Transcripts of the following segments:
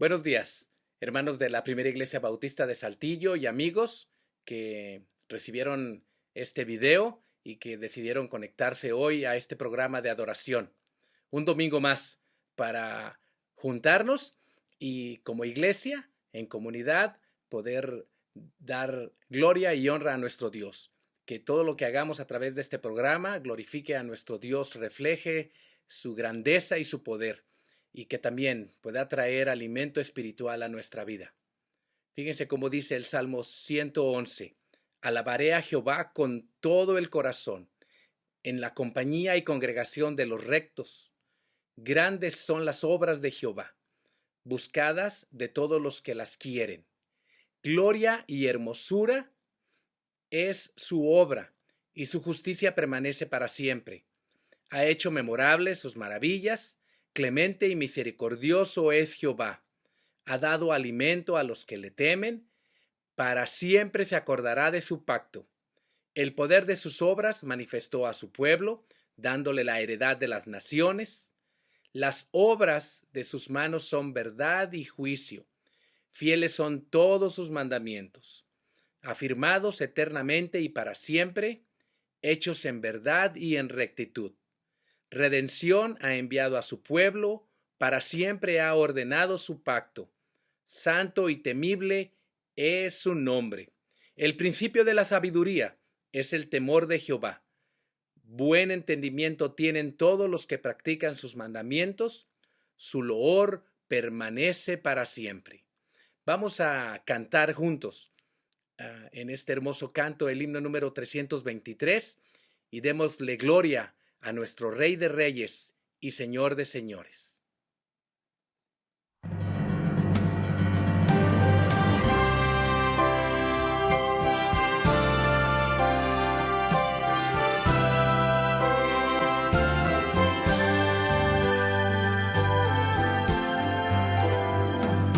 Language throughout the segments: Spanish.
Buenos días, hermanos de la Primera Iglesia Bautista de Saltillo y amigos que recibieron este video y que decidieron conectarse hoy a este programa de adoración. Un domingo más para juntarnos y como iglesia, en comunidad, poder dar gloria y honra a nuestro Dios. Que todo lo que hagamos a través de este programa glorifique a nuestro Dios, refleje su grandeza y su poder, y que también pueda traer alimento espiritual a nuestra vida. Fíjense cómo dice el Salmo 111. Alabaré a Jehová con todo el corazón, en la compañía y congregación de los rectos. Grandes son las obras de Jehová, buscadas de todos los que las quieren. Gloria y hermosura es su obra, y su justicia permanece para siempre. Ha hecho memorables sus maravillas. Clemente y misericordioso es Jehová. Ha dado alimento a los que le temen. Para siempre se acordará de su pacto. El poder de sus obras manifestó a su pueblo, dándole la heredad de las naciones. Las obras de sus manos son verdad y juicio. Fieles son todos sus mandamientos. Afirmados eternamente y para siempre, hechos en verdad y en rectitud. Redención ha enviado a su pueblo, para siempre ha ordenado su pacto. Santo y temible es su nombre. El principio de la sabiduría es el temor de Jehová. Buen entendimiento tienen todos los que practican sus mandamientos. Su loor permanece para siempre. Vamos a cantar juntos en este hermoso canto el himno número 323 y démosle gloria a nuestro Rey de Reyes y Señor de Señores.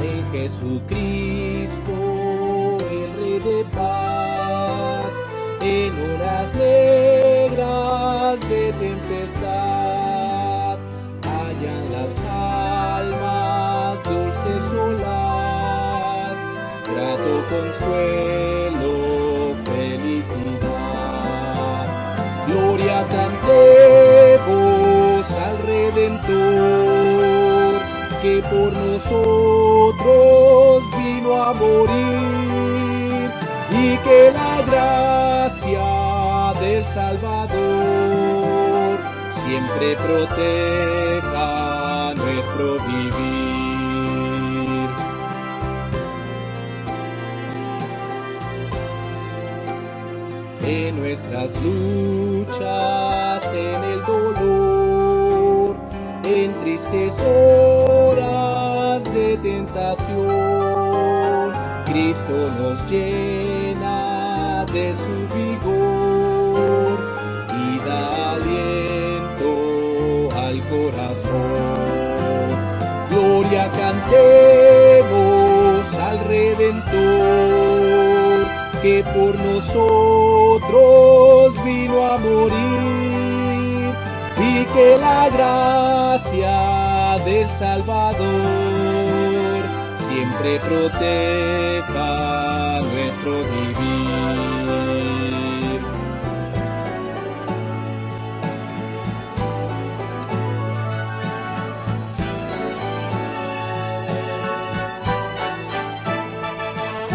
En Jesucristo, el Rey de paz, en horas negras de tempestad, hallan las almas dulces olas, grato consuelo, felicidad. Gloria cantemos al Redentor, que por nosotros vino a morir, y que la gracia del Salvador siempre proteja nuestro vivir. En nuestras luchas, en el dolor, en tristes horas de tentación, Cristo nos llena de su vigor y da aliento al corazón. Gloria cantemos al Redentor, que por nosotros vino a morir, y que la gracia del Salvador siempre proteja nuestro vivir.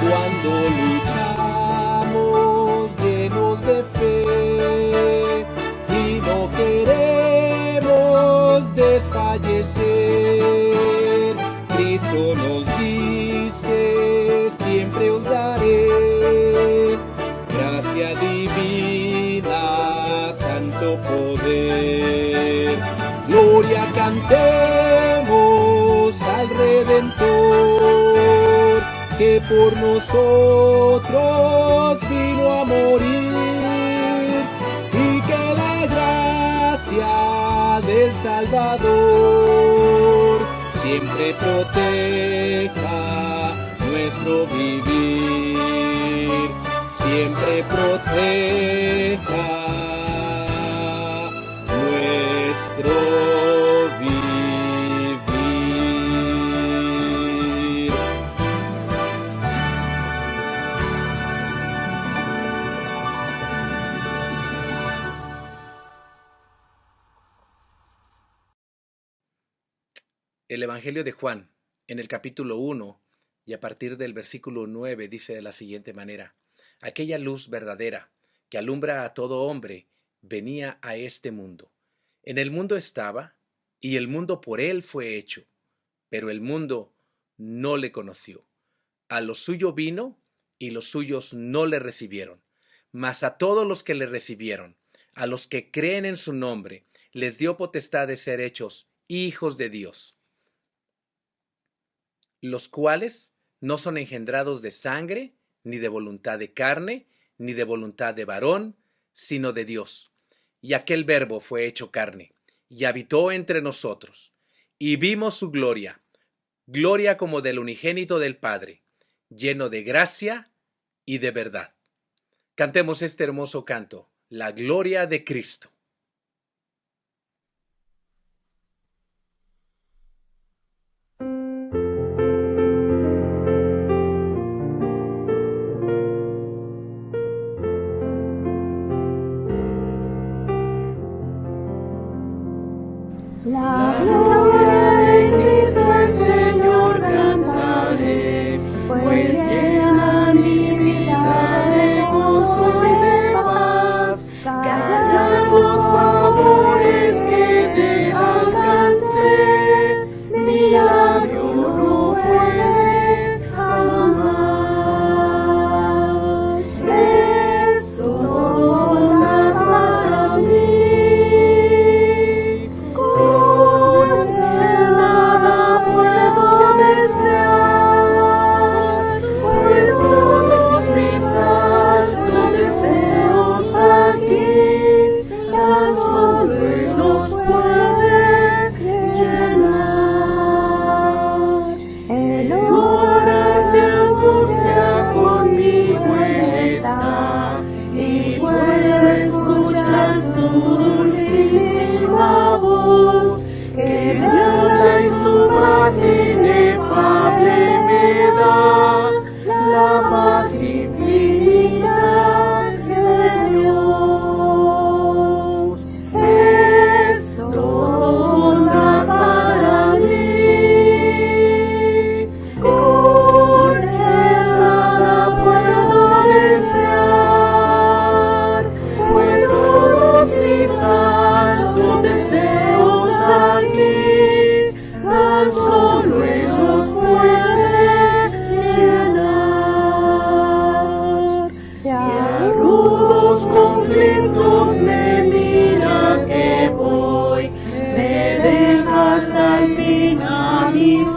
Cuando luchamos llenos de fe y no queremos desfallecer, Cristo nos dice: siempre os daré gracia divina, santo poder. Gloria cantemos al Redentor, que por nosotros vino a morir, y que la gracia del Salvador siempre proteja nuestro vivir, siempre proteja nuestro vivir. El Evangelio de Juan, en el capítulo 1 y a partir del versículo 9, dice de la siguiente manera: aquella luz verdadera que alumbra a todo hombre venía a este mundo. En el mundo estaba, y el mundo por él fue hecho, pero el mundo no le conoció. A lo suyo vino, y los suyos no le recibieron. Mas a todos los que le recibieron, a los que creen en su nombre, les dio potestad de ser hechos hijos de Dios, los cuales no son engendrados de sangre, ni de voluntad de carne, ni de voluntad de varón, sino de Dios. Y aquel Verbo fue hecho carne, y habitó entre nosotros, y vimos su gloria, gloria como del unigénito del Padre, lleno de gracia y de verdad. Cantemos este hermoso canto, la gloria de Cristo. La gloria de Cristo el Señor cantaré, pues llena mi vida de gozo y de paz. Callan los favores que te alcancé, mi labio no puede jamás. Es todo bondad para mí.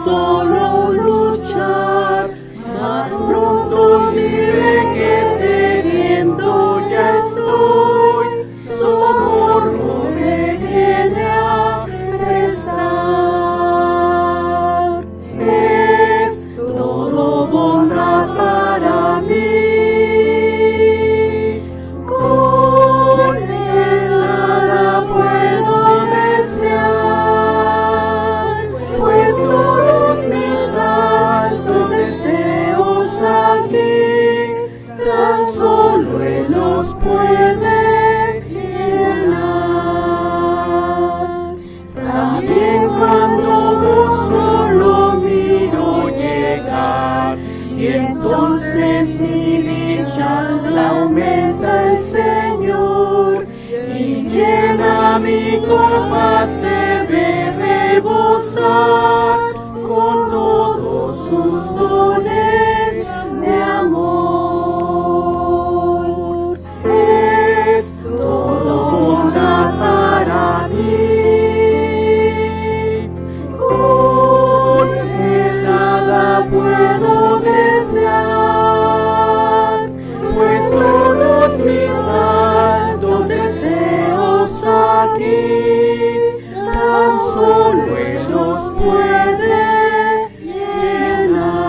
Solo luchar, más pronto diré que sediento ya estoy, socorro me viene a prestar. Es todo bondad para mí, con él nada puedo desear, pues todos mis altos deseos aquí, tan solo Él los puede llenar. También cuando gozo lo miro llegar, y entonces mi dicha la aumenta el Señor, y llena mi copa, se ve rebosar con todos sus dones de amor. Es todo bondad para mí, con él nada puedo desear, pues todos mis altos deseos aquí, tan solo Él los puede llenar.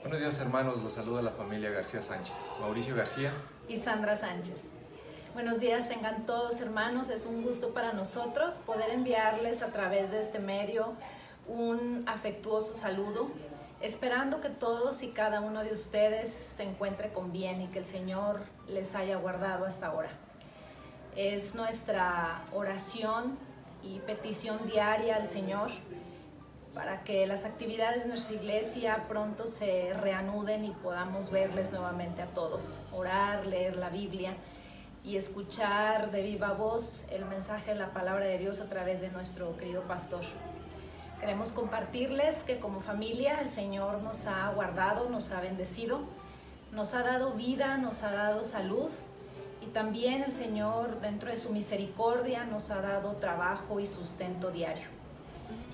Buenos días, hermanos, los saluda la familia García Sánchez, Mauricio García y Sandra Sánchez. Buenos días tengan todos, hermanos, es un gusto para nosotros poder enviarles a través de este medio un afectuoso saludo esperando que todos y cada uno de ustedes se encuentre con bien y que el Señor les haya guardado hasta ahora. Es nuestra oración y petición diaria al Señor para que las actividades de nuestra iglesia pronto se reanuden y podamos verles nuevamente a todos, orar, leer la Biblia y escuchar de viva voz el mensaje de la palabra de Dios a través de nuestro querido pastor. Queremos compartirles que como familia el Señor nos ha guardado, nos ha bendecido, nos ha dado vida, nos ha dado salud y también el Señor dentro de su misericordia nos ha dado trabajo y sustento diario.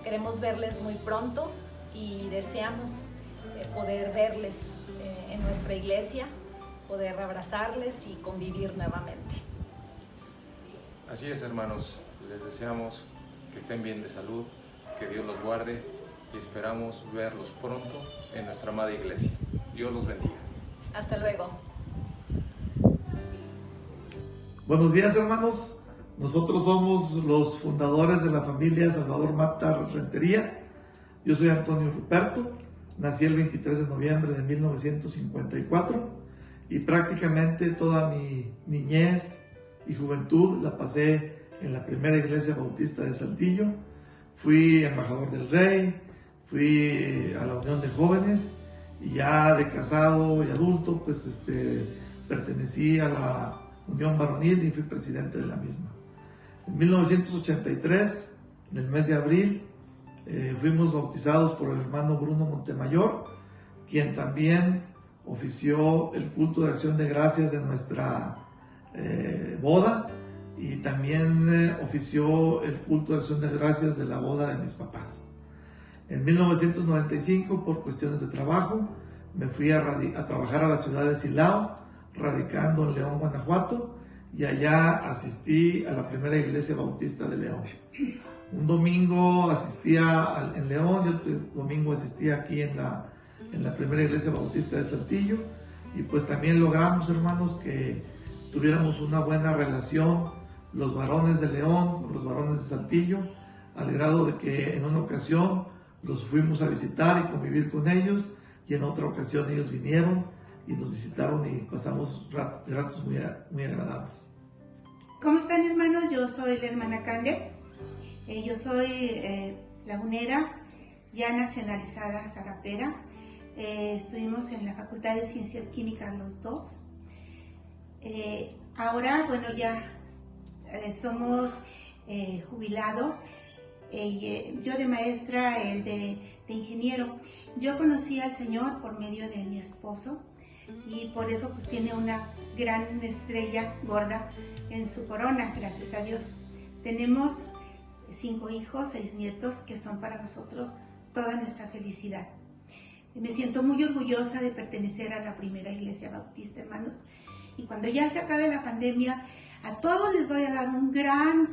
Queremos verles muy pronto y deseamos poder verles en nuestra iglesia, poder abrazarles y convivir nuevamente. Así es, hermanos, les deseamos que estén bien de salud, que Dios los guarde y esperamos verlos pronto en nuestra amada iglesia. Dios los bendiga. Hasta luego. Buenos días, hermanos. Nosotros somos los fundadores de la familia Salvador Mata Rentería. Yo soy Antonio Ruperto, nací el 23 de noviembre de 1954 y prácticamente toda mi niñez y juventud la pasé en la primera iglesia bautista de Saltillo. Fui embajador del Rey, fui a la Unión de Jóvenes y ya de casado y adulto pues pertenecí a la Unión Varonil y fui presidente de la misma. En 1983, en el mes de abril, fuimos bautizados por el hermano Bruno Montemayor, quien también ofició el culto de acción de gracias de nuestra boda y también ofició el culto de acción de gracias de la boda de mis papás. En 1995, por cuestiones de trabajo, me fui a trabajar a la ciudad de Silao, radicando en León, Guanajuato, y allá asistí a la primera iglesia bautista de León. Un domingo asistía en León y otro domingo asistía aquí en la primera iglesia bautista de Saltillo, y pues también logramos, hermanos, que tuviéramos una buena relación los varones de León con los varones de Saltillo, al grado de que en una ocasión los fuimos a visitar y convivir con ellos, y en otra ocasión ellos vinieron y nos visitaron y pasamos ratos muy agradables. ¿Cómo están, hermanos? Yo soy la hermana Cande. Yo soy lagunera, ya nacionalizada zarapera. Estuvimos en la Facultad de Ciencias Químicas los dos. Ahora, bueno, ya somos jubilados. Yo de maestra, él de ingeniero. Yo conocí al Señor por medio de mi esposo, y por eso pues tiene una gran estrella gorda en su corona, gracias a Dios. Tenemos 5 hijos, 6 nietos, que son para nosotros toda nuestra felicidad. Me siento muy orgullosa de pertenecer a la primera iglesia bautista, hermanos. Y cuando ya se acabe la pandemia, a todos les voy a dar un gran,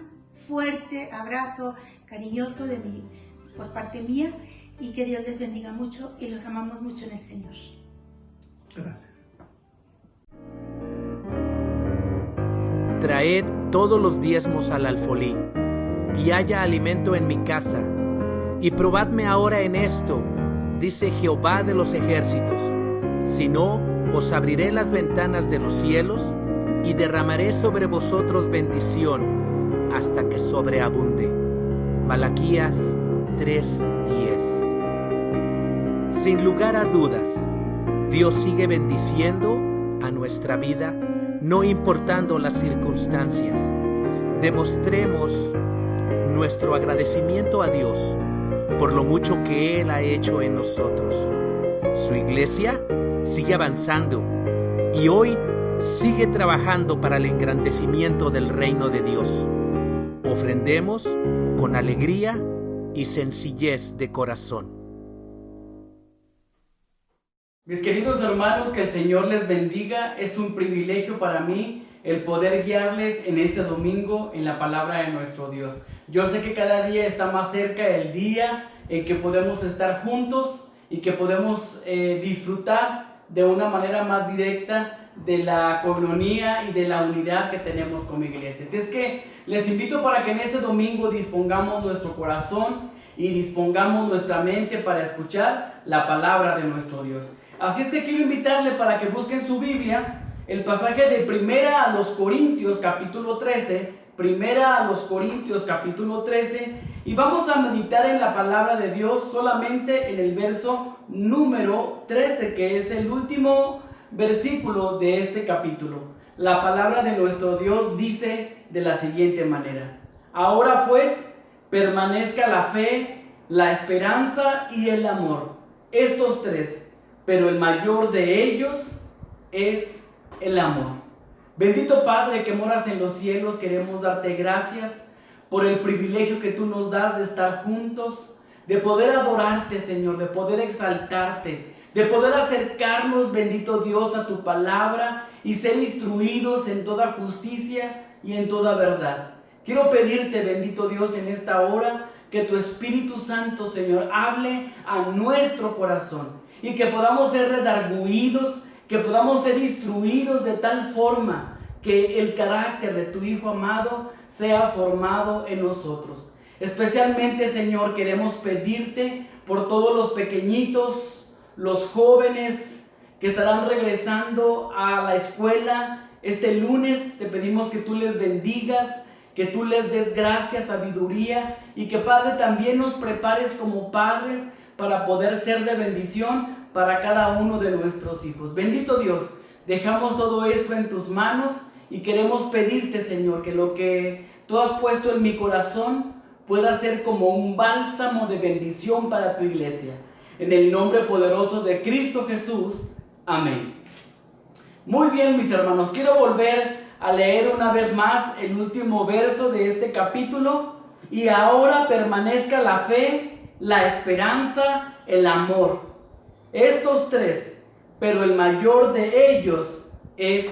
fuerte abrazo cariñoso por parte mía, y que Dios les bendiga mucho y los amamos mucho en el Señor. Gracias. Traed todos los diezmos al alfolí, y haya alimento en mi casa, y probadme ahora en esto, dice Jehová de los ejércitos, si no, os abriré las ventanas de los cielos, y derramaré sobre vosotros bendición, hasta que sobreabunde. Malaquías 3:10. Sin lugar a dudas, Dios sigue bendiciendo a nuestra vida, no importando las circunstancias. Demostremos nuestro agradecimiento a Dios por lo mucho que Él ha hecho en nosotros. Su iglesia sigue avanzando y hoy sigue trabajando para el engrandecimiento del reino de Dios. Ofrendemos con alegría y sencillez de corazón. Mis queridos hermanos, que el Señor les bendiga. Es un privilegio para mí el poder guiarles en este domingo en la palabra de nuestro Dios. Yo sé que cada día está más cerca el día en que podemos estar juntos y que podemos disfrutar de una manera más directa de la coinonía y de la unidad que tenemos como iglesia. Así es que les invito para que en este domingo dispongamos nuestro corazón y dispongamos nuestra mente para escuchar la palabra de nuestro Dios. Así es que quiero invitarle para que busquen su Biblia, el pasaje de 1 Corintios capítulo 13, 1 Corintios capítulo 13, y vamos a meditar en la palabra de Dios solamente en el verso número 13, que es el último versículo de este capítulo. La palabra de nuestro Dios dice de la siguiente manera: ahora pues permanezca la fe, la esperanza y el amor, estos tres, pero el mayor de ellos es el amor. Bendito Padre que moras en los cielos, queremos darte gracias por el privilegio que tú nos das de estar juntos, de poder adorarte, Señor, de poder exaltarte, de poder acercarnos, bendito Dios, a tu palabra y ser instruidos en toda justicia y en toda verdad. Quiero pedirte, bendito Dios, en esta hora, que tu Espíritu Santo, Señor, hable a nuestro corazón y que podamos ser redarguidos, que podamos ser instruidos de tal forma que el carácter de tu Hijo amado sea formado en nosotros. Especialmente, Señor, queremos pedirte por todos los pequeñitos, los jóvenes que estarán regresando a la escuela este lunes. Te pedimos que tú les bendigas, que tú les des gracia, sabiduría, y que, Padre, también nos prepares como padres para poder ser de bendición para cada uno de nuestros hijos. Bendito Dios, dejamos todo esto en tus manos y queremos pedirte, Señor, que lo que tú has puesto en mi corazón pueda ser como un bálsamo de bendición para tu iglesia. En el nombre poderoso de Cristo Jesús. Amén. Muy bien, mis hermanos, quiero volver a leer una vez más el último verso de este capítulo. Y ahora permanezca la fe, la esperanza, el amor. Estos tres, pero el mayor de ellos es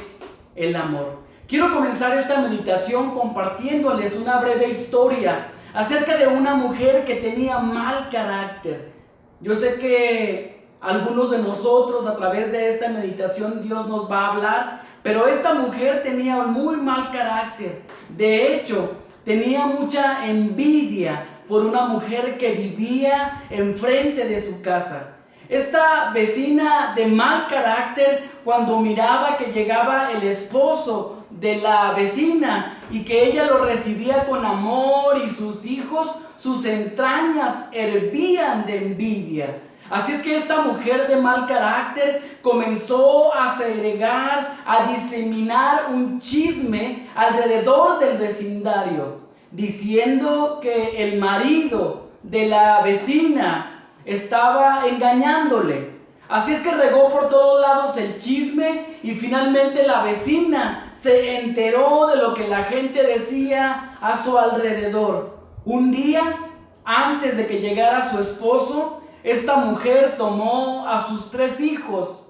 el amor. Quiero comenzar esta meditación compartiéndoles una breve historia acerca de una mujer que tenía mal carácter. Yo sé que algunos de nosotros a través de esta meditación Dios nos va a hablar, pero esta mujer tenía un muy mal carácter. De hecho, tenía mucha envidia por una mujer que vivía enfrente de su casa. Esta vecina de mal carácter, cuando miraba que llegaba el esposo de la vecina y que ella lo recibía con amor y sus hijos, sus entrañas hervían de envidia. Así es que esta mujer de mal carácter comenzó a segregar, a diseminar un chisme alrededor del vecindario, diciendo que el marido de la vecina estaba engañándole. Así es que regó por todos lados el chisme y finalmente la vecina se enteró de lo que la gente decía a su alrededor. Un día, antes de que llegara su esposo, esta mujer tomó a sus 3 hijos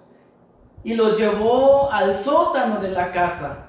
y los llevó al sótano de la casa.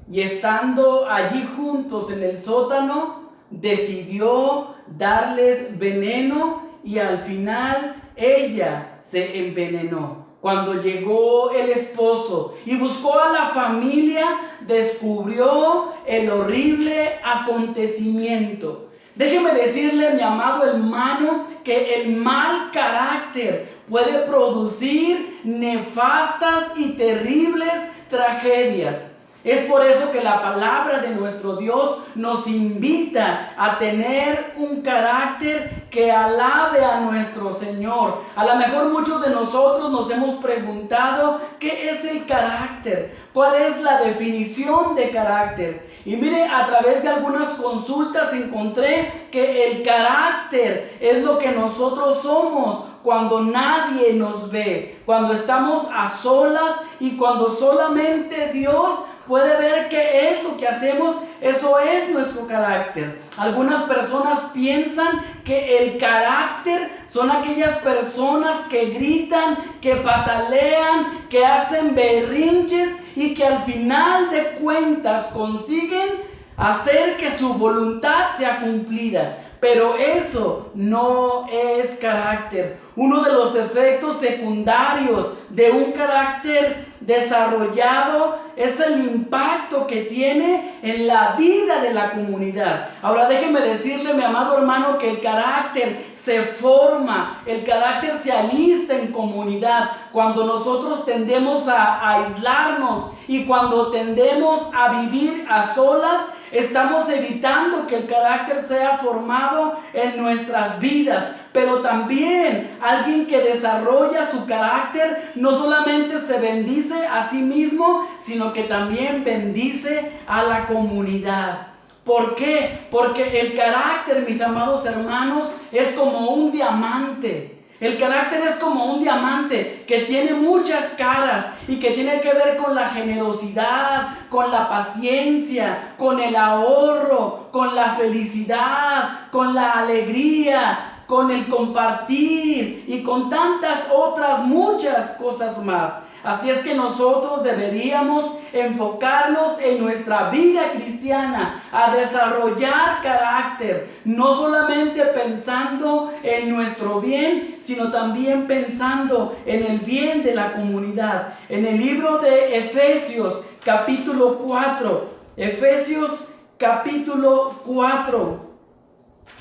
Y estando allí juntos en el sótano, decidió darles veneno y al final ella se envenenó. Cuando llegó el esposo y buscó a la familia, descubrió el horrible acontecimiento. Déjeme decirle, mi amado hermano, que el mal carácter puede producir nefastas y terribles tragedias. Es por eso que la palabra de nuestro Dios nos invita a tener un carácter que alabe a nuestro Señor. A lo mejor muchos de nosotros nos hemos preguntado ¿qué es el carácter? ¿Cuál es la definición de carácter? Y mire, a través de algunas consultas encontré que el carácter es lo que nosotros somos cuando nadie nos ve, cuando estamos a solas y cuando solamente Dios puede ver qué es lo que hacemos. Eso es nuestro carácter. Algunas personas piensan que el carácter son aquellas personas que gritan, que patalean, que hacen berrinches y que al final de cuentas consiguen hacer que su voluntad sea cumplida. Pero eso no es carácter. Uno de los efectos secundarios de un carácter desarrollado es el impacto que tiene en la vida de la comunidad. Ahora déjeme decirle, mi amado hermano, que el carácter se forma, el carácter se alista en comunidad. Cuando nosotros tendemos a aislarnos y cuando tendemos a vivir a solas, estamos evitando que el carácter sea formado en nuestras vidas. Pero también alguien que desarrolla su carácter no solamente se bendice a sí mismo, sino que también bendice a la comunidad. ¿Por qué? Porque el carácter, mis amados hermanos, es como un diamante. El carácter es como un diamante que tiene muchas caras y que tiene que ver con la generosidad, con la paciencia, con el ahorro, con la felicidad, con la alegría, con el compartir y con tantas otras muchas cosas más. Así es que nosotros deberíamos enfocarnos en nuestra vida cristiana a desarrollar carácter, no solamente pensando en nuestro bien, sino también pensando en el bien de la comunidad. En el libro de Efesios, capítulo 4, Efesios capítulo 4,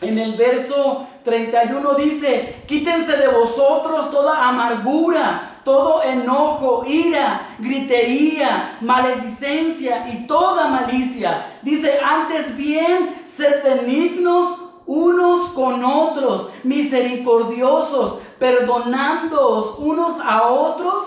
en el verso 31 dice: quítense de vosotros toda amargura, todo enojo, ira, gritería, maledicencia y toda malicia. Dice: antes bien, sed benignos unos con otros, misericordiosos, perdonándoos unos a otros,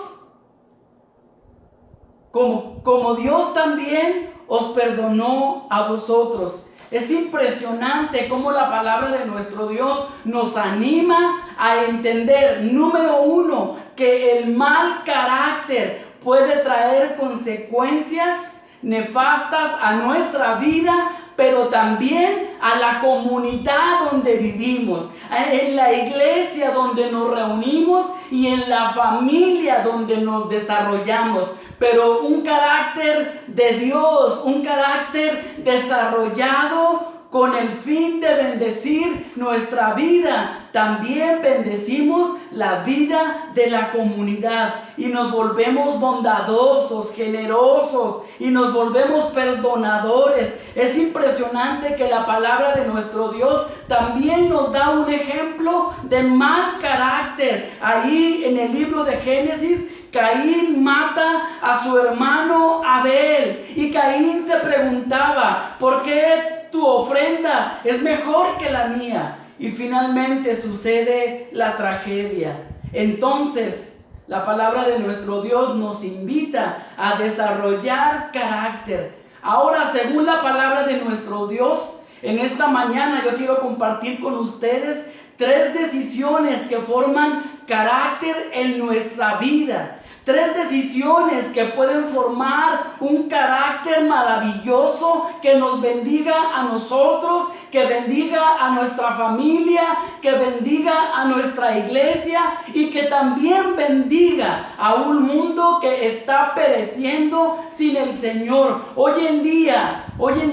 como Dios también os perdonó a vosotros. Es impresionante cómo la palabra de nuestro Dios nos anima a entender, número uno, que el mal carácter puede traer consecuencias nefastas a nuestra vida, pero también a la comunidad donde vivimos, en la iglesia donde nos reunimos y en la familia donde nos desarrollamos. Pero un carácter de Dios, un carácter desarrollado con el fin de bendecir nuestra vida, también bendecimos la vida de la comunidad y nos volvemos bondadosos, generosos y nos volvemos perdonadores. Es impresionante que la palabra de nuestro Dios también nos da un ejemplo de mal carácter. Ahí en el libro de Génesis, Caín mata a su hermano Abel y Caín se preguntaba: ¿por qué tu ofrenda es mejor que la mía? Y finalmente sucede la tragedia. Entonces, la palabra de nuestro Dios nos invita a desarrollar carácter. Ahora, según la palabra de nuestro Dios, en esta mañana yo quiero compartir con ustedes 3 decisiones que forman carácter en nuestra vida. 3 decisiones que pueden formar un carácter maravilloso que nos bendiga a nosotros, que bendiga a nuestra familia, que bendiga a nuestra iglesia y que también bendiga a un mundo que está pereciendo sin el Señor. Hoy en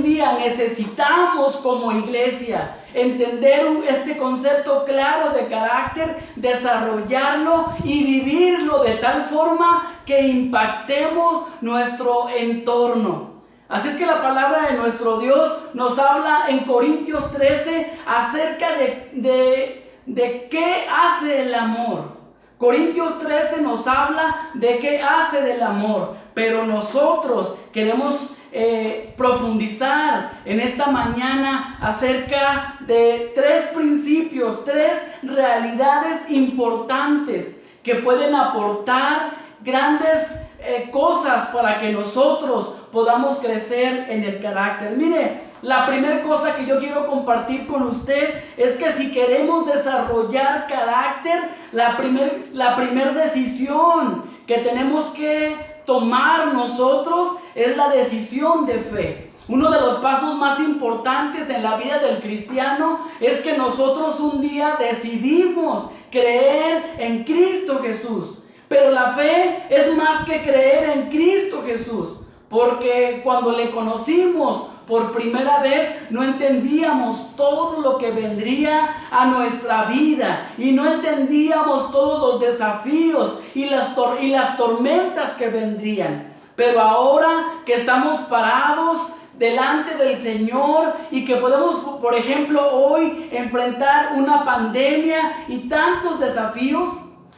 día necesitamos como iglesia entender este concepto claro de carácter, desarrollarlo y vivirlo de tal forma que impactemos nuestro entorno. Así es que la palabra de nuestro Dios nos habla en Corintios 13 acerca de qué hace el amor. Corintios 13 nos habla de qué hace del amor, pero nosotros queremos profundizar en esta mañana acerca de 3 principios, 3 realidades importantes que pueden aportar grandes cosas para que nosotros podamos crecer en el carácter. Mire, la primera cosa que yo quiero compartir con usted es que si queremos desarrollar carácter, la primer decisión que tenemos que tomar nosotros es la decisión de fe. Uno de los pasos más importantes en la vida del cristiano es que nosotros un día decidimos creer en Cristo Jesús. Pero la fe es más que creer en Cristo Jesús, porque cuando le conocimos por primera vez no entendíamos todo lo que vendría a nuestra vida y no entendíamos todos los desafíos y las tormentas que vendrían. Pero ahora que estamos parados delante del Señor y que podemos, por ejemplo, hoy enfrentar una pandemia y tantos desafíos,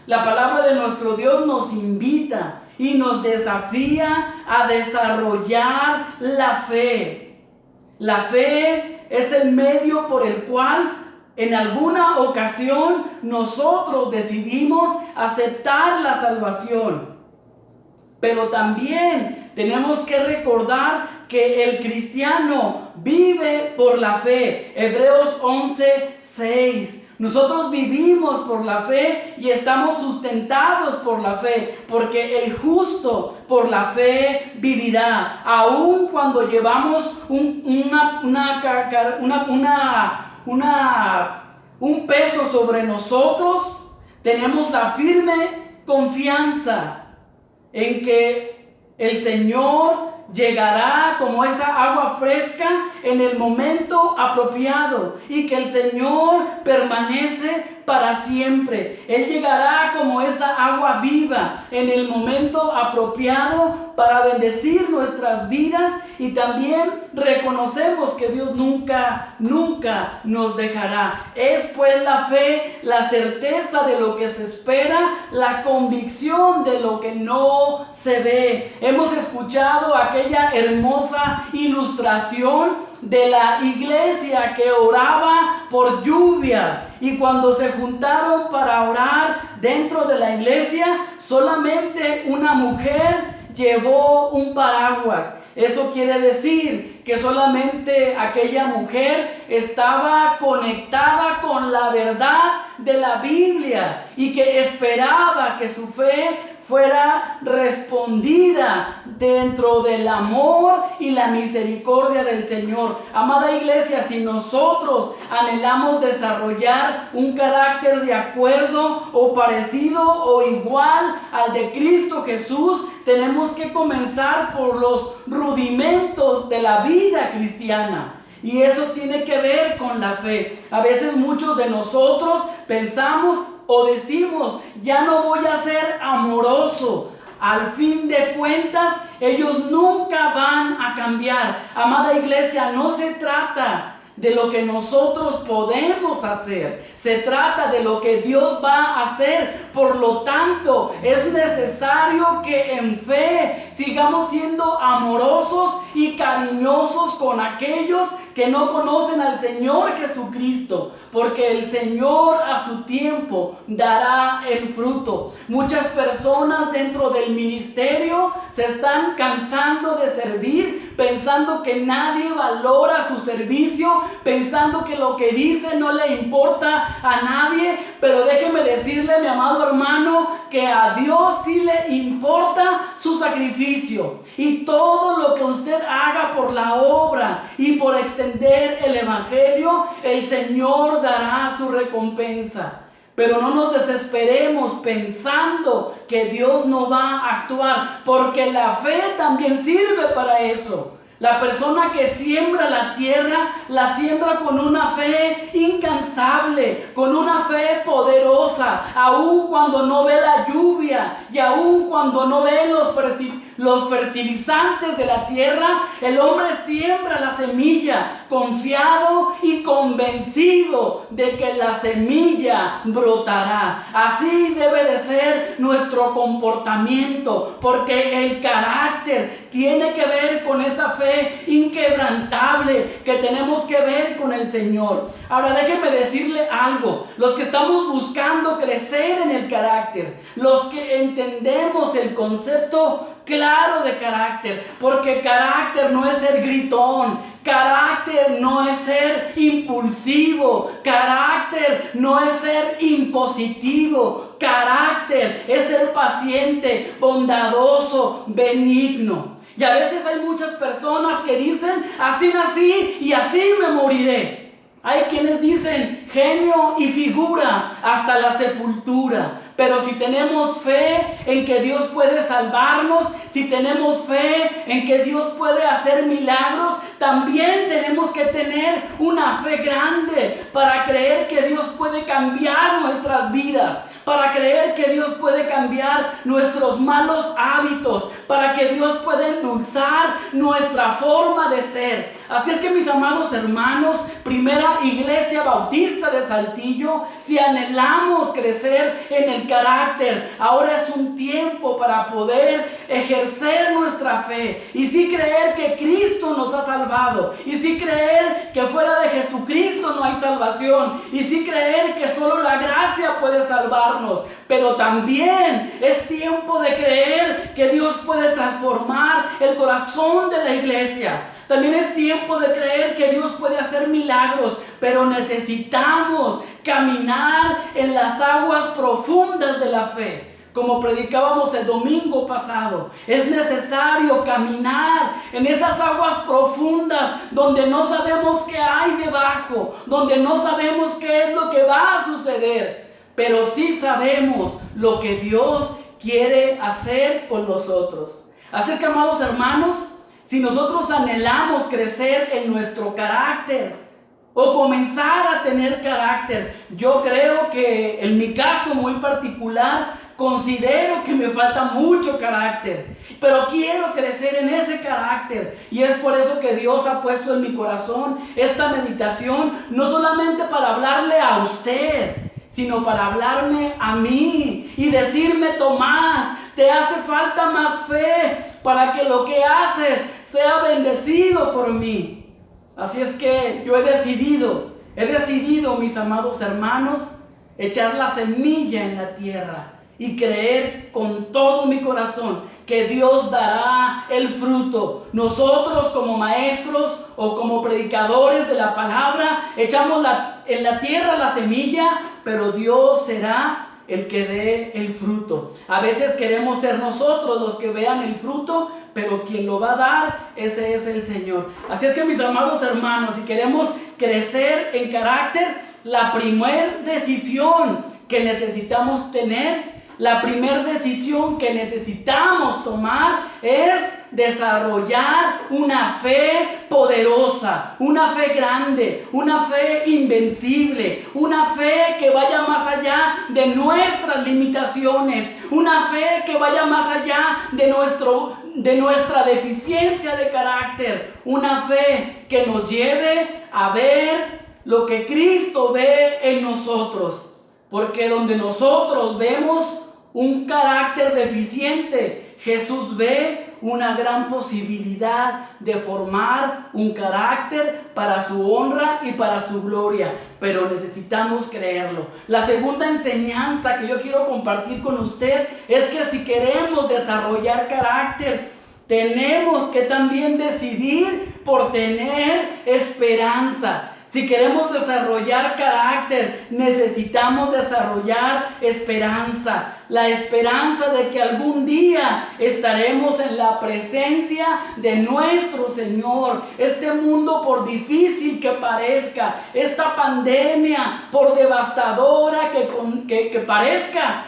la palabra de nuestro Dios nos invita y nos desafía a desarrollar la fe. La fe es el medio por el cual en alguna ocasión nosotros decidimos aceptar la salvación. Pero también tenemos que recordar que el cristiano vive por la fe. Hebreos 11:6. Nosotros vivimos por la fe y estamos sustentados por la fe, porque el justo por la fe vivirá. Aun cuando llevamos un peso sobre nosotros, tenemos la firme confianza en que el Señor llegará como esa agua fresca en el momento apropiado y que el Señor permanece para siempre. Él llegará como esa agua viva en el momento apropiado para bendecir nuestras vidas, y también reconocemos que Dios nunca nos dejará. Es pues la fe, la certeza de lo que se espera, la convicción de lo que no se ve. Hemos escuchado aquella hermosa ilustración de la iglesia que oraba por lluvia, y cuando se juntaron para orar dentro de la iglesia, solamente una mujer llevó un paraguas. Eso quiere decir que solamente aquella mujer estaba conectada con la verdad de la Biblia y que esperaba que su fe fuera respondida dentro del amor y la misericordia del Señor. Amada iglesia, si nosotros anhelamos desarrollar un carácter de acuerdo o parecido o igual al de Cristo Jesús, tenemos que comenzar por los rudimentos de la vida cristiana. Y eso tiene que ver con la fe. A veces muchos de nosotros pensamos o decimos: ya no voy a ser amoroso. Al fin de cuentas, ellos nunca van a cambiar. Amada iglesia, no se trata de lo que nosotros podemos hacer, se trata de lo que Dios va a hacer. Por lo tanto, es necesario que en fe sigamos siendo amorosos y cariñosos con aquellos que no conocen al Señor Jesucristo, porque el Señor a su tiempo dará el fruto. Muchas personas dentro del ministerio se están cansando de servir, pensando que nadie valora su servicio, pensando que lo que dice no le importa a nadie. Pero déjeme decirle, mi amado hermano, que a Dios sí le importa su sacrificio, y todo lo que usted haga por la obra y por extender el evangelio, el Señor dará su recompensa. Pero no nos desesperemos pensando que Dios no va a actuar, porque la fe también sirve para eso. La persona que siembra la tierra, la siembra con una fe incansable, con una fe poderosa, aun cuando no ve la lluvia y aun cuando no ve los fertilizantes de la tierra. El hombre siembra la semilla confiado y convencido de que la semilla brotará. Así debe de ser nuestro comportamiento, porque el carácter tiene que ver con esa fe inquebrantable que tenemos que ver con el Señor. Ahora déjenme decirle algo: los que estamos buscando crecer en el carácter, los que entendemos el concepto claro de carácter, porque carácter no es ser gritón, carácter no es ser impulsivo, carácter no es ser impositivo, carácter es ser paciente, bondadoso, benigno. Y a veces hay muchas personas que dicen: así nací y así me moriré. Hay quienes dicen genio y figura hasta la sepultura. Pero si tenemos fe en que Dios puede salvarnos, si tenemos fe en que Dios puede hacer milagros, también tenemos que tener una fe grande para creer que Dios puede cambiar nuestras vidas, para creer que Dios puede cambiar nuestros malos hábitos, para que Dios pueda endulzar nuestra forma de ser. Así es que, mis amados hermanos, Primera Iglesia Bautista de Saltillo, si anhelamos crecer en el carácter, ahora es un tiempo para poder ejercer nuestra fe y sí creer que Cristo nos ha salvado, y sí creer que fuera de Jesucristo no hay salvación, y sí creer que solo la gracia puede salvarnos. Pero también es tiempo de creer que Dios puede transformar el corazón de la iglesia. También es tiempo de creer que Dios puede hacer milagros, pero necesitamos caminar en las aguas profundas de la fe. Como predicábamos el domingo pasado, es necesario caminar en esas aguas profundas donde no sabemos qué hay debajo, donde no sabemos qué es lo que va a suceder, pero sí sabemos lo que Dios quiere hacer con nosotros. Así es que, amados hermanos, si nosotros anhelamos crecer en nuestro carácter o comenzar a tener carácter, yo creo que en mi caso muy particular, considero que me falta mucho carácter, pero quiero crecer en ese carácter, y es por eso que Dios ha puesto en mi corazón esta meditación, no solamente para hablarle a usted, sino para hablarme a mí y decirme: Tomás, te hace falta más fe para que lo que haces sea bendecido por mí. Así es que yo he decidido, mis amados hermanos, echar la semilla en la tierra y creer con todo mi corazón que Dios dará el fruto. Nosotros, como maestros o como predicadores de la palabra, echamos en la tierra la semilla, pero Dios será el que dé el fruto. A veces queremos ser nosotros los que vean el fruto, pero quien lo va a dar, ese es el Señor. Así es que, mis amados hermanos, si queremos crecer en carácter, la primer decisión que necesitamos tener, la primera decisión que necesitamos tomar es desarrollar una fe poderosa, una fe grande, una fe invencible, una fe que vaya más allá de nuestras limitaciones, una fe que vaya más allá de nuestra deficiencia de carácter, una fe que nos lleve a ver lo que Cristo ve en nosotros, porque donde nosotros vemos un carácter deficiente, Jesús ve una gran posibilidad de formar un carácter para su honra y para su gloria, pero necesitamos creerlo. La segunda enseñanza que yo quiero compartir con usted es que si queremos desarrollar carácter, tenemos que también decidir por tener esperanza. Si queremos desarrollar carácter, necesitamos desarrollar esperanza. La esperanza de que algún día estaremos en la presencia de nuestro Señor. Este mundo, por difícil que parezca, esta pandemia, por devastadora que parezca,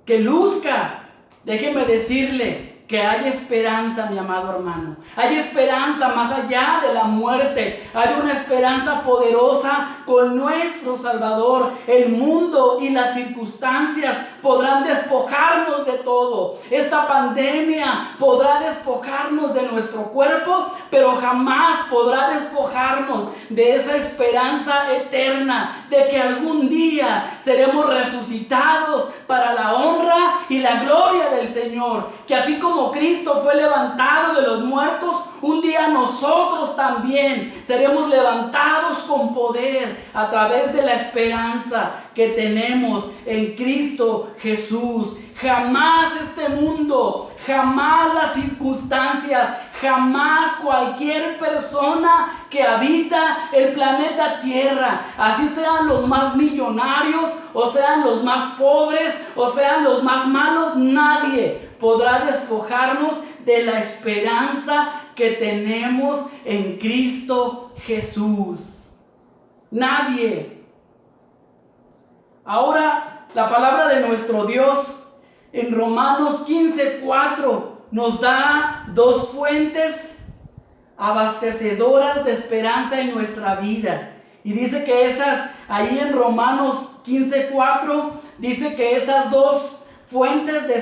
que luzca, déjeme decirle que hay esperanza, mi amado hermano. Hay esperanza más allá de la muerte. Hay una esperanza poderosa con nuestro Salvador. El mundo y las circunstancias podrán despojarnos de todo. Esta pandemia podrá despojarnos de nuestro cuerpo, pero jamás podrá despojarnos de esa esperanza eterna de que algún día seremos resucitados para la honra y la gloria del Señor. Que así como Cristo fue levantado de los muertos, un día nosotros también seremos levantados con poder a través de la esperanza que tenemos en Cristo Jesús. Jamás este mundo, jamás las circunstancias, jamás cualquier persona que habita el planeta Tierra, así sean los más millonarios, o sean los más pobres, o sean los más malos, nadie podrá despojarnos de la esperanza que tenemos en Cristo Jesús. Nadie. Ahora, la palabra de nuestro Dios en Romanos 15:4 nos da dos fuentes abastecedoras de esperanza en nuestra vida. Y dice que ahí en Romanos 15:4, dice que esas dos fuentes de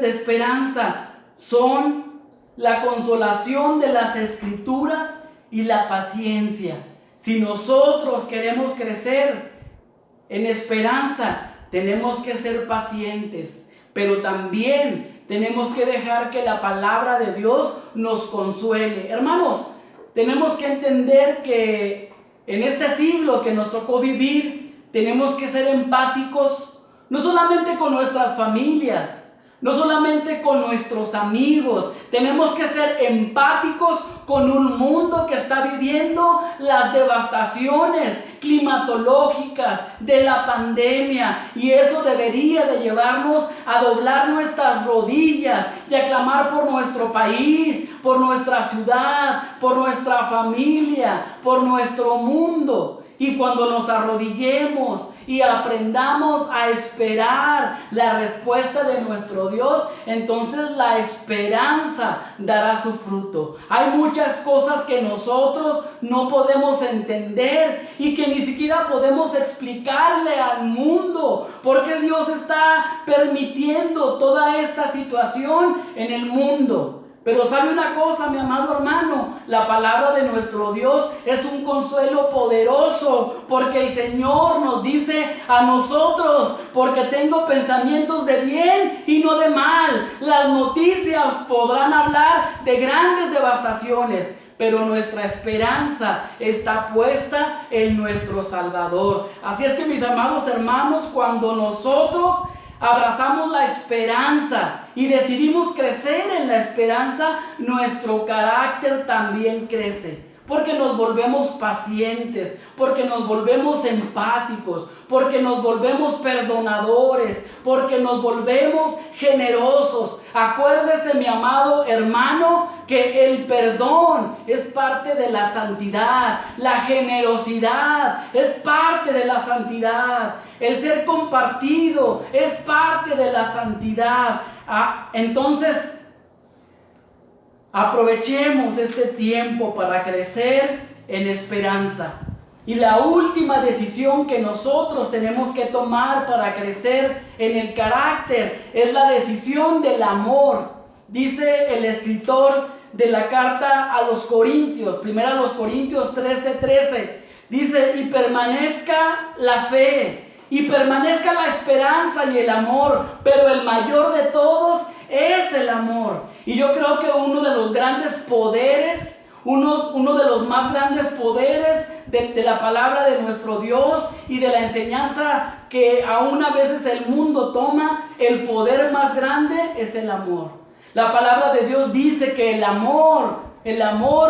esperanza son la consolación de las Escrituras y la paciencia. Si nosotros queremos crecer en esperanza, tenemos que ser pacientes, pero también tenemos que dejar que la palabra de Dios nos consuele. Hermanos, tenemos que entender que en este siglo que nos tocó vivir, tenemos que ser empáticos, no solamente con nuestras familias, no solamente con nuestros amigos, tenemos que ser empáticos con un mundo que está viviendo las devastaciones climatológicas de la pandemia, y eso debería de llevarnos a doblar nuestras rodillas y a clamar por nuestro país, por nuestra ciudad, por nuestra familia, por nuestro mundo. Y cuando nos arrodillemos y aprendamos a esperar la respuesta de nuestro Dios, entonces la esperanza dará su fruto. Hay muchas cosas que nosotros no podemos entender y que ni siquiera podemos explicarle al mundo, porque Dios está permitiendo toda esta situación en el mundo. Pero sabe una cosa, mi amado hermano, la palabra de nuestro Dios es un consuelo poderoso, porque el Señor nos dice a nosotros: porque tengo pensamientos de bien y no de mal. Las noticias podrán hablar de grandes devastaciones, pero nuestra esperanza está puesta en nuestro Salvador. Así es que, mis amados hermanos, cuando nosotros abrazamos la esperanza y decidimos crecer en la esperanza, nuestro carácter también crece, porque nos volvemos pacientes, porque nos volvemos empáticos, porque nos volvemos perdonadores, porque nos volvemos generosos. Acuérdese, mi amado hermano, que el perdón es parte de la santidad, la generosidad es parte de la santidad, el ser compartido es parte de la santidad. Entonces, aprovechemos este tiempo para crecer en esperanza. Y la última decisión que nosotros tenemos que tomar para crecer en el carácter es la decisión del amor. Dice el escritor de la carta a los Corintios, 1 Corintios 13:13, dice: y permanezca la fe, y permanezca la esperanza y el amor, pero el mayor de todos es el amor. Y yo creo que uno de los grandes poderes, uno de los más grandes poderes de la palabra de nuestro Dios y de la enseñanza que aún a veces el mundo toma, el poder más grande es el amor. La palabra de Dios dice que el amor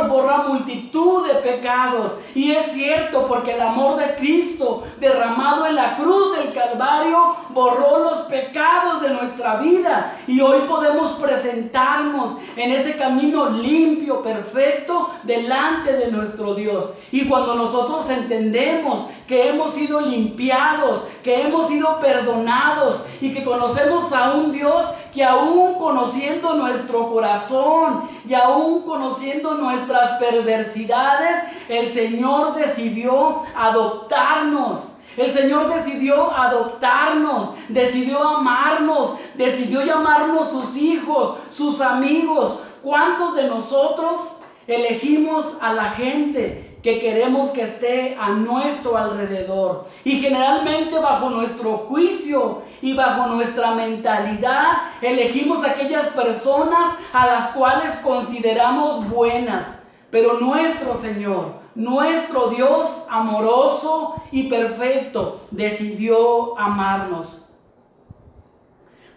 borra multitud de pecados. Y es cierto, porque el amor de Cristo derramado en la cruz del Calvario borró los pecados de nuestra vida. Y hoy podemos presentarnos en ese camino limpio, perfecto, delante de nuestro Dios. Y cuando nosotros entendemos que hemos sido limpiados, que hemos sido perdonados y que conocemos a un Dios que aún conociendo nuestro corazón y aún conociendo nuestras perversidades, el Señor decidió adoptarnos. El Señor decidió adoptarnos, decidió amarnos, decidió llamarnos sus hijos, sus amigos. ¿Cuántos de nosotros elegimos a la gente que queremos que esté a nuestro alrededor? Y generalmente bajo nuestro juicio y bajo nuestra mentalidad elegimos aquellas personas a las cuales consideramos buenas. Pero nuestro Señor, nuestro Dios amoroso y perfecto, decidió amarnos.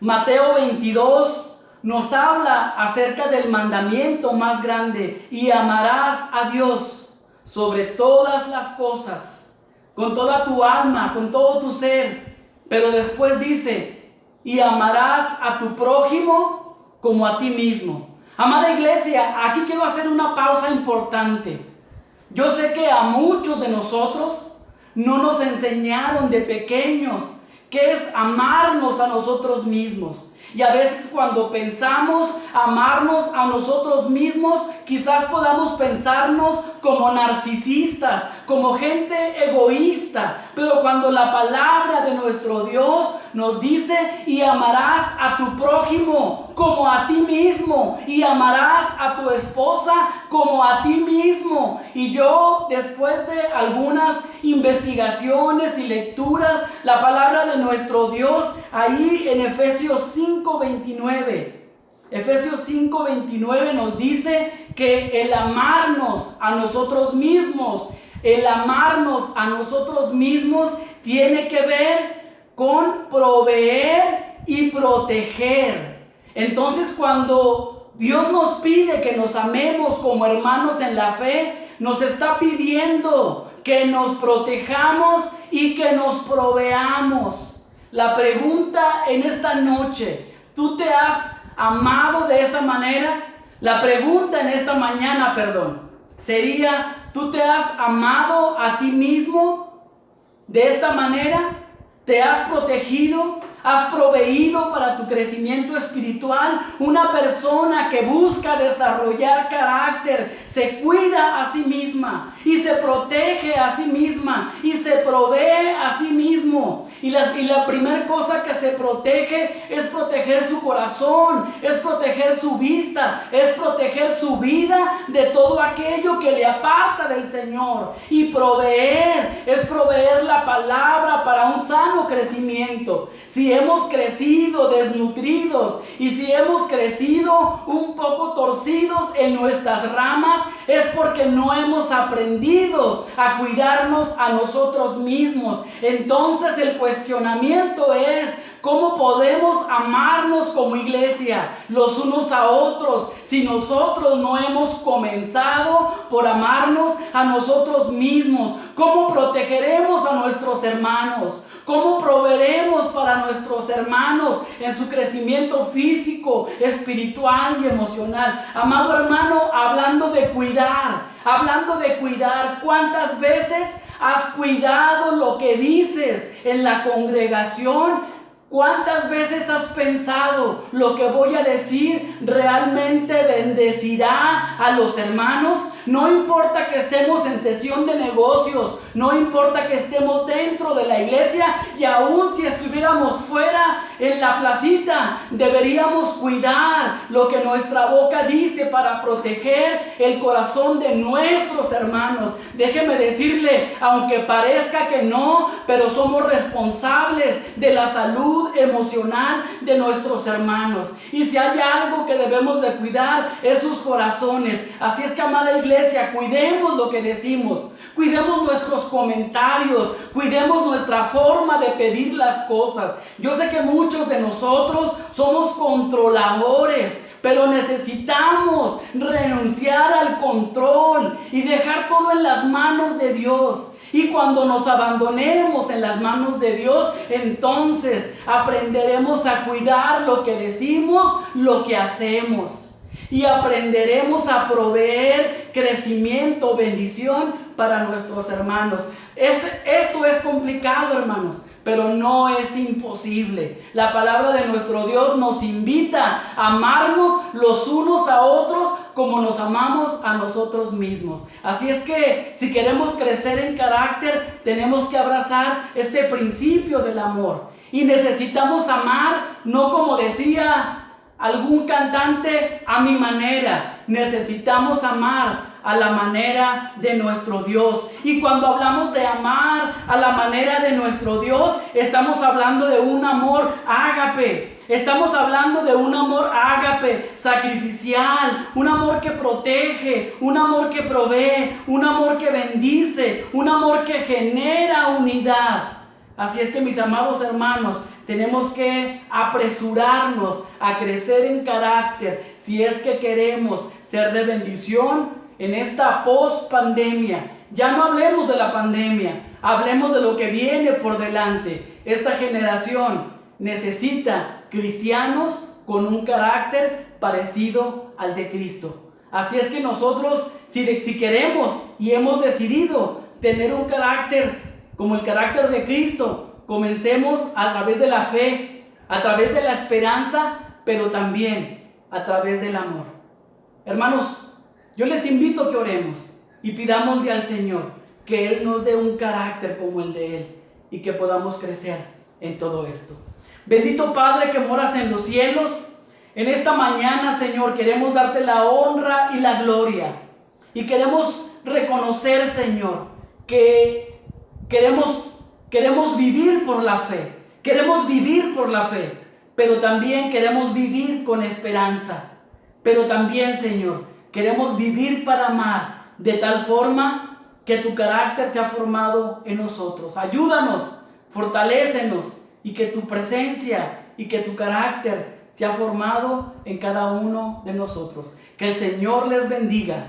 Mateo 22 nos habla acerca del mandamiento más grande: y amarás a Dios sobre todas las cosas, con toda tu alma, con todo tu ser. Pero después dice: y amarás a tu prójimo como a ti mismo. Amada iglesia, aquí quiero hacer una pausa importante. Yo sé que a muchos de nosotros no nos enseñaron de pequeños qué es amarnos a nosotros mismos. Y a veces cuando pensamos amarnos a nosotros mismos, quizás podamos pensarnos como narcisistas, como gente egoísta, pero cuando la palabra de nuestro Dios nos dice: y amarás a tu prójimo como a ti mismo, y amarás a tu esposa como a ti mismo. Y yo, después de algunas investigaciones y lecturas, la palabra de nuestro Dios ahí en Efesios 5:29 nos dice que el amarnos a nosotros mismos, tiene que ver con proveer y proteger. Entonces, cuando Dios nos pide que nos amemos como hermanos en la fe, nos está pidiendo que nos protejamos y que nos proveamos. La pregunta en esta noche: ¿tú te has amado de esa manera? La pregunta en esta mañana, sería: ¿tú te has amado a ti mismo de esta manera? ¿Te has protegido? ¿Has proveído para tu crecimiento espiritual? Una persona que busca desarrollar carácter se cuida a sí misma y se protege a sí misma y se provee a sí mismo. Y la primera cosa que se protege es proteger su corazón, es proteger su vista, es proteger su vida de todo aquello que le aparta del Señor. Y proveer es proveer la palabra para un sano crecimiento. Si hemos crecido desnutridos y si hemos crecido un poco torcidos en nuestras ramas, es porque no hemos aprendido a cuidarnos a nosotros mismos. Entonces el cuestionamiento es: ¿cómo podemos amarnos como iglesia los unos a otros si nosotros no hemos comenzado por amarnos a nosotros mismos? ¿Cómo protegeremos a nuestros hermanos? ¿Cómo proveeremos para nuestros hermanos en su crecimiento físico, espiritual y emocional? Amado hermano, hablando de cuidar, ¿cuántas veces has cuidado lo que dices en la congregación? ¿Cuántas veces has pensado: lo que voy a decir realmente bendecirá a los hermanos? No importa que estemos en sesión de negocios, no importa que estemos dentro de la iglesia, y aún si estuviéramos fuera en la placita, deberíamos cuidar lo que nuestra boca dice para proteger el corazón de nuestros hermanos. Déjeme decirle, aunque parezca que no, pero somos responsables de la salud emocional de nuestros hermanos. Y si hay algo que debemos de cuidar, es sus corazones. Así es que, amada iglesia, cuidemos lo que decimos, cuidemos nuestros comentarios, cuidemos nuestra forma de pedir las cosas. Yo sé que muchos de nosotros somos controladores, pero necesitamos renunciar al control y dejar todo en las manos de Dios. Y cuando nos abandonemos en las manos de Dios, entonces aprenderemos a cuidar lo que decimos, lo que hacemos. Y aprenderemos a proveer crecimiento, bendición para nuestros hermanos. Esto es complicado, hermanos, pero no es imposible. La palabra de nuestro Dios nos invita a amarnos los unos a otros como nos amamos a nosotros mismos. Así es que si queremos crecer en carácter, tenemos que abrazar este principio del amor. Y necesitamos amar, no como decía algún cantante, a mi manera. Necesitamos amar a la manera de nuestro Dios. Y cuando hablamos de amar a la manera de nuestro Dios, estamos hablando de un amor ágape. Estamos hablando de un amor ágape, sacrificial, un amor que protege, un amor que provee, un amor que bendice, un amor que genera unidad. Así es que, mis amados hermanos, tenemos que apresurarnos a crecer en carácter si es que queremos ser de bendición en esta post-pandemia. Ya no hablemos de la pandemia, hablemos de lo que viene por delante. Esta generación necesita cristianos con un carácter parecido al de Cristo. Así es que nosotros, si queremos y hemos decidido tener un carácter como el carácter de Cristo, comencemos a través de la fe, a través de la esperanza, pero también a través del amor. Hermanos, Yo les invito a que oremos y pidámosle al Señor que Él nos dé un carácter como el de Él y que podamos crecer en todo esto. Bendito Padre que moras en los cielos, en esta mañana, Señor, queremos darte la honra y la gloria. Y queremos reconocer, Señor, que queremos vivir por la fe. Queremos vivir por la fe, pero también queremos vivir con esperanza. Pero también, Señor, queremos vivir para amar de tal forma que tu carácter sea formado en nosotros. Ayúdanos, fortalécenos y que tu presencia y que tu carácter sea formado en cada uno de nosotros. Que el Señor les bendiga